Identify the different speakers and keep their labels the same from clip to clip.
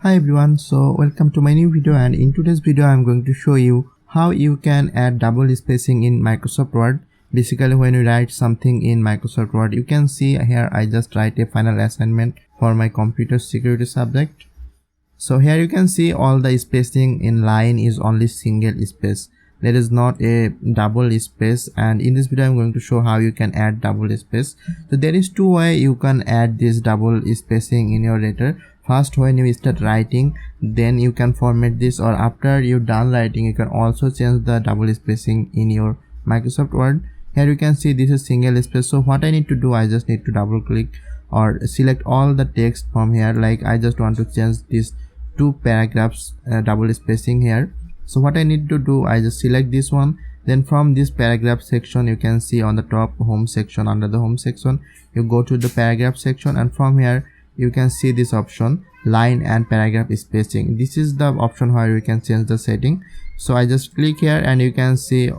Speaker 1: Hi everyone, so welcome to my new video, and in today's video I'm going to show you how you can add double spacing in Microsoft Word. Basically, when you write something in Microsoft Word, you can see here I just write a final assignment for my computer security subject. So here you can see all the spacing in line is only single space. There is not a double space, and in this video I'm going to show how you can add double space. So there is two ways you can add this double spacing in your letter. First, when you start writing, then you can format this, or after you done writing you can also change the double spacing in your Microsoft Word. Here you can see this is single space. So what I need to do, I just need to double click or select all the text from here. Like I just want to change this two paragraphs double spacing here. So what I need to do, I just select this one, then from this paragraph section you can see on the top home section, under the home section you go to the paragraph section, and from here you can see this option line and paragraph spacing. This is the option where you can change the setting. So I just click here and you can see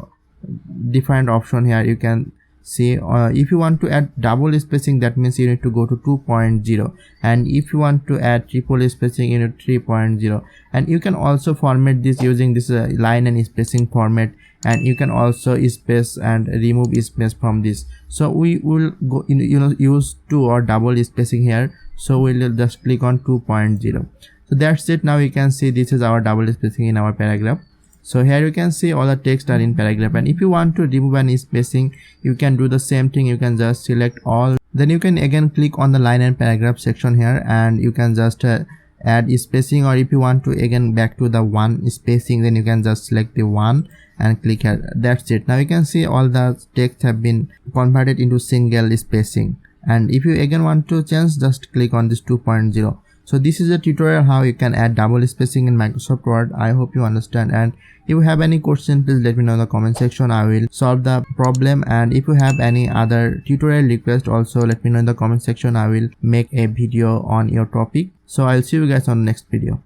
Speaker 1: different option here. You can see if you want to add double spacing, that means you need to go to 2.0, and if you want to add triple spacing you need 3.0, and you can also format this using this line and spacing format, and you can also space and remove space from this. So we will go in use 2 or double spacing here, so we'll just click on 2.0. so that's it. Now you can see this is our double spacing in our paragraph. So here you can see all the text are in paragraph, and if you want to remove any spacing you can do the same thing. You can just select all, then you can again click on the line and paragraph section here, and you can just add spacing, or if you want to again back to the one spacing, then you can just select the one and click here. That's it. Now you can see all the text have been converted into single spacing, and if you again want to change, just click on this 2.0. So this is a tutorial how you can add double spacing in Microsoft Word. I hope you understand, and if you have any question, please let me know in the comment section. I will solve the problem, and if you have any other tutorial request also let me know in the comment section. I will make a video on your topic. So I'll see you guys on the next video.